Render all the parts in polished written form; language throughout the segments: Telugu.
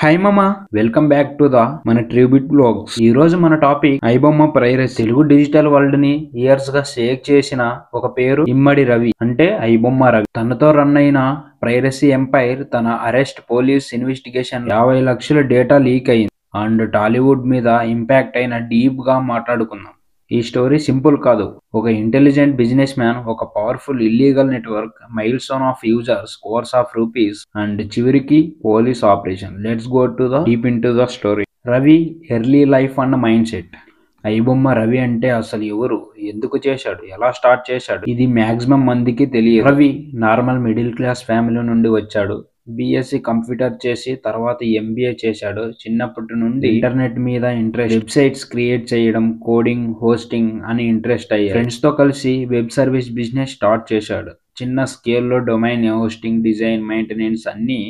హాయ్ మామా, వెల్కమ్ బ్యాక్ టు మన ట్రిబ్యూట్ బ్లాగ్స్. ఈ రోజు మన topic iBomma piracy. Telugu digital world ని ఇయర్స్ గా షేక్ చేసిన ఒక పేరు ఇమ్మడి రవి, అంటే ఐబొమ్మ రవి. తనతో రన్ అయిన ప్రైరసీ ఎంపైర్, తన అరెస్ట్, పోలీస్ ఇన్వెస్టిగేషన్, 50 లక్షల డేటా లీక్ అయింది అండ్ టాలీవుడ్ మీద ఇంపాక్ట్ అయిన డీప్ గా మాట్లాడుకుందాం. ఈ స్టోరీ సింపుల్ కాదు. ఒక ఇంటెలిజెంట్ బిజినెస్ మ్యాన్, ఒక powerful illegal network, milestone of users, crores of rupees and చివరికి police operation. Let's go to deep into the story. Ravi early life and mindset. IBomma Ravi అంటే అసలు ఎవరు, ఎందుకు చేశాడు, ఎలా స్టార్ట్ చేశాడు, ఇది మాక్సిమం మందికి తెలియదు. Ravi normal middle class family నుండి వచ్చాడు. బిఎస్సి కంప్యూటర్ చేసి తర్వాత ఎంబీఏ చేశాడు. చిన్నప్పటి నుండి ఇంటర్నెట్ మీద ఇంట్రెస్ట్, వెబ్సైట్స్ క్రియేట్ చేయడం, కోడింగ్, హోస్టింగ్ అని ఇంట్రెస్ట్ అయ్యాడు. ఫ్రెండ్స్ తో కలిసి వెబ్ సర్వీస్ బిజినెస్ స్టార్ట్ చేశాడు. చిన్న స్కేల్లో డొమైన్ హోస్టింగ్, డిజైన్, మెయింటెనెన్స్ అన్ని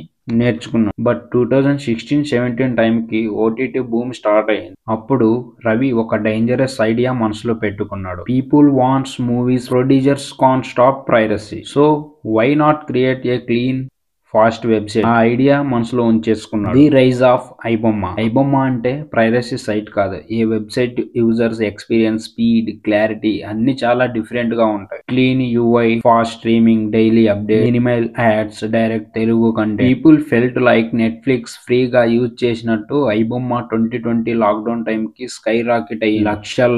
నేర్చుకున్నాడు. బట్ 2016-17 టైంకి ఓటీటీ బూమ్ స్టార్ట్ అయింది. అప్పుడు రవి ఒక డేంజరస్ ఐడియా మనసులో పెట్టుకున్నాడు. People wants movies, producers can't stop piracy, so why not create a clean fast website. ఆ ఐడియా మనసులో ఉంచేసుకున్నాడు. The rise of iBomma. IBomma అంటే ప్రైరసీ సైట్ కాదు. A website users experience, speed, clarity అన్ని చాలా డిఫరెంట్ గా ఉంటాయి. Clean UI, fast streaming, daily update, minimal ads, direct Telugu content. People felt like Netflix ఫ్రీగా యూజ్ చేసినట్టు ఐబొమ్మ 2020 లాక్డౌన్ టైం కి స్కై రాకెట్ అయ్యి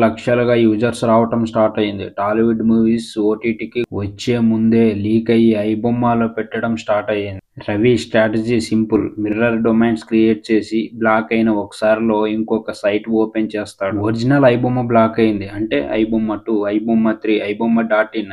లక్షలుగా యూజర్స్ రావటం స్టార్ట్ అయింది. టాలీవుడ్ మూవీస్ ఓటీటీకి వచ్చే ముందే లీక్ అయ్యి ఐబొమ్మలో పెట్టడం స్టార్ట్ అయ్యింది. Ravi strategy simple. Mirror domains create చేసి బ్లాక్ అయిన ఒకసారిలో ఇంకొక సైట్ ఓపెన్ చేస్తాడు. ఒరిజినల్ ఐబొమ్మ బ్లాక్ అయింది అంటే ఐబొమ్మ 2, ఐబొమ్మ 3, ఐబొమ్మ.in,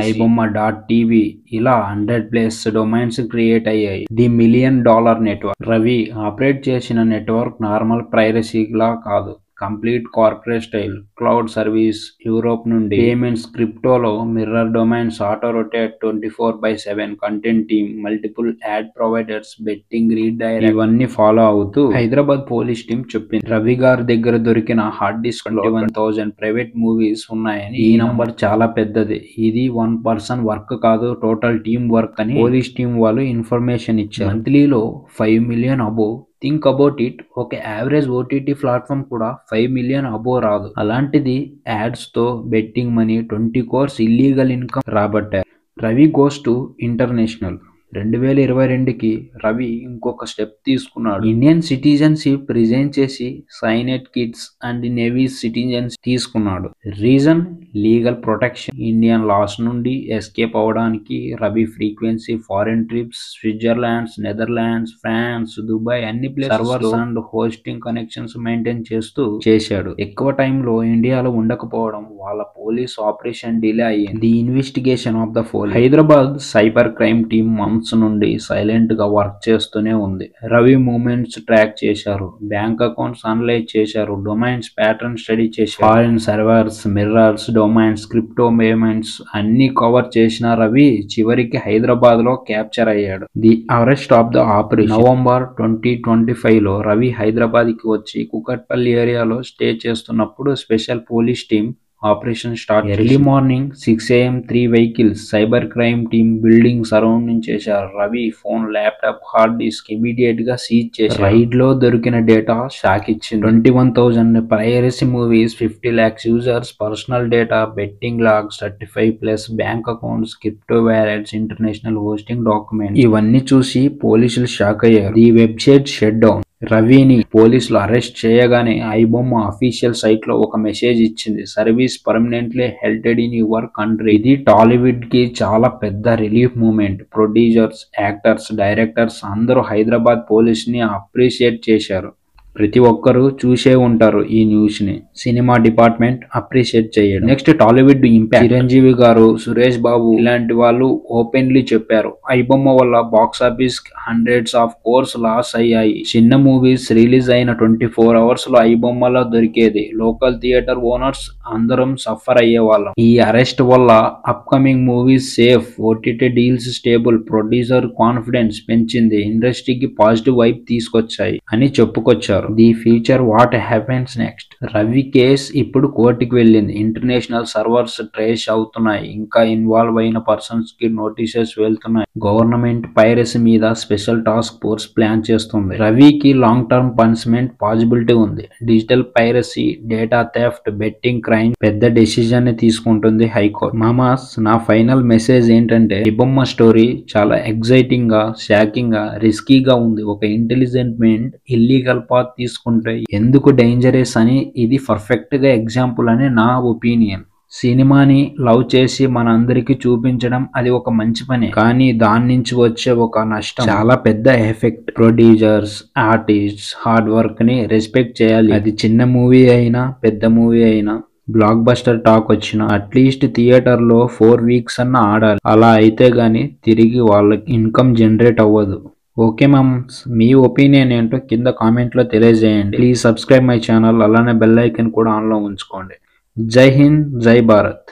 ఐబొమ్మ.tv ఇలా 100+ డొమైన్స్ క్రియేట్ అయ్యాయి. The $1 million network. Ravi operate చేసిన నెట్వర్క్ నార్మల్ ప్రైరసీ లా కాదు. Complete corporate style, cloud service, Europe నుండి పేమెంట్స్, క్రిప్టోలో mirror domains, auto rotate, 24/7 content team, multiple ad providers, betting, redirect ఇవన్నీ ఫాలో అవుతూ హైదరాబాద్ పోలీస్ టీం చెప్పింది. రవి గారి దగ్గర దొరికిన హార్డ్ డిస్క్ 21,000 ప్రైవేట్ మూవీస్ ఉన్నాయని. ఈ నంబర్ చాలా పెద్దది. ఇది వన్ పర్సన్ వర్క్ కాదు, టోటల్ టీమ్ వర్క్ అని పోలీస్ టీం వాళ్ళు ఇన్ఫర్మేషన్ ఇచ్చారు. మంత్లీలో 5 million above. Think about it. ఒక యావరేజ్ ఓటీటీ ప్లాట్ఫామ్ కూడా 5 మిలియన్ అబోవ్ రాదు. అలాంటిది యాడ్స్ తో betting money 20 crores illegal income రాబట్టారు. Ravi goes to international. 2022కి రవి ఇంకొక స్టెప్ తీసుకున్నాడు. ఇండియన్ సిటిజన్షిప్ రిజైన్ చేసి Saint Kitts and Nevis citizens తీసుకున్నాడు. Reason legal protection. Indian laws నుండి ఎస్కేప్ అవడానికి. Ravi frequency foreign trips, Switzerland, Netherlands, France, Dubai అన్ని places servers and hosting connections maintain చేస్తూ చేశాడు. ఎక్కువ టైంలో ఇండియాలో ఉండకపోవడం వాళ్ళ పోలీస్ ఆపరేషన్ డిలే అయ్యింది. The investigation of the police. Hyderabad cyber crime team months నుండి సైలెంట్ గా వర్క్ చేస్తూనే ఉంది. రవి మూవ్మెంట్స్ ట్రాక్ చేశారు, బ్యాంక్ అకౌంట్స్ అనలైజ్ చేశారు, డొమైన్స్ ప్యాటర్న్ స్టడీ చేశారు, foreign servers, mirrors, domains, crypto payments అన్ని కవర్ చేసిన రవి చివరికి హైదరాబాద్ లో క్యాప్చర్ అయ్యాడు. The arrest of the operation. November 2025 లో రవి హైదరాబాద్ కి వచ్చి కుకట్పల్లి ఏరియాలో స్టే చేస్తున్నప్పుడు special police team operation start. Early morning 6 AM 3 vehicles, cyber crime team building surrounding చేశారు. Ravi phone, laptop, hard disk immediate గా సీజ్ చేశారు. రైడ్ లో దొరికిన డేటా షాక్ ఇచ్చింది. 21,000 piracy movies, 50 lakhs users, personal data, betting logs, 35+ bank accounts, crypto wallets, international hosting documents ఇవన్నీ చూసి పోలీసులు షాక్ అయ్యారు. ఈ వెబ్సైట్ షట్ డౌన్. రవిని పోలీసులు అరెస్ట్ చేయగానే ఐబొమ్మ అఫీషియల్ సైట్ లో ఒక మెసేజ్ ఇచ్చింది. Service permanently halted in your country. ఇది టాలీవుడ్ కి చాలా పెద్ద relief moment. Producers, actors, directors అందరూ హైదరాబాద్ పోలీస్ ని అప్రిషియేట్ చేశారు. ప్రతి ఒక్కరూ చూసే ఉంటారు ఈ న్యూస్ ని. సినిమా డిపార్ట్మెంట్ అప్రిషియేట్ చేయడం. Next Tollywood impact. Chiranjeevi garu, Suresh Babu ఇలాంటి వాళ్ళు ఓపెన్లీ చెప్పారు, ఐబొమ్మ వల్ల box office hundreds of crores loss అయ్యాయి. చిన్న మూవీస్ రిలీజ్ అయిన 24 hours లో ఐబొమ్మలో దొరికేది. లోకల్ థియేటర్ ఓనర్స్ అందరం సఫర్ అయ్యే వాళ్ళం. ఈ అరెస్ట్ వల్ల upcoming movies safe, OTT deals stable, producer confidence పెంచింది, ఇండస్ట్రీకి పాజిటివ్ వైబ్ తీసుకొచ్చాయి అని చెప్పుకొచ్చారు. చేశారు. The future what happens next. Ravi case ఇప్పుడు కోర్టుకి వెళ్ళింది. ఇంటర్నేషనల్ సర్వర్స్ ట్రేస్ అవుతున్నాయి. ఇంకా ఇన్వాల్వ్ అయిన పర్సన్స్ కి నోటీసెస్ వెళ్తున్నాయి. గవర్నమెంట్ పైరసీ మీద స్పెషల్ టాస్క్ ఫోర్స్ ప్లాన్ చేస్తుంది. రవికి లాంగ్ టర్మ్ పనిష్మెంట్ పాసిబిలిటీ ఉంది. Digital piracy, data theft, betting crime పెద్ద డెసిజన్ ని తీసుకుంటుంది హైకోర్టు. మామాస్, నా ఫైనల్ మెసేజ్ ఏంటంటే ఇబొమ్మ స్టోరీ చాలా ఎగ్జైటింగ్ గా, షాకింగ్ గా, రిస్కీగా ఉంది. ఒక ఇంటెలిజెంట్ మైండ్ ఇల్లీగల్ పాత్ తీసుకుంటే ఎందుకు డేంజరస్ అని ఇది పర్ఫెక్ట్ గా ఎగ్జాంపుల్ అని నా ఒపీనియన్. సినిమాని లవ్ చేసి మన అందరికి చూపించడం అది ఒక మంచి పనే, కానీ దాని నుంచి వచ్చే ఒక నష్టం చాలా పెద్ద effect. Producers, artists hard work ని రెస్పెక్ట్ చేయాలి. అది చిన్న మూవీ అయినా పెద్ద మూవీ అయినా. బ్లాక్ బస్టర్ టాక్ వచ్చిన అట్లీస్ట్ థియేటర్ లో 4 weeks అన్న ఆడాలి. అలా అయితే గానీ తిరిగి వాళ్ళకి ఇన్కమ్ జనరేట్ అవ్వదు. ఓకే మామ్స్, మీ ఒపీనియన్ ఏంటో కింద కామెంట్ లో తెలియజేయండి. Please subscribe my channel. అలానే బెల్ ఐకన్ కూడా ఆన్ లో ఉంచుకోండి. జై హింద్, జై భారత్.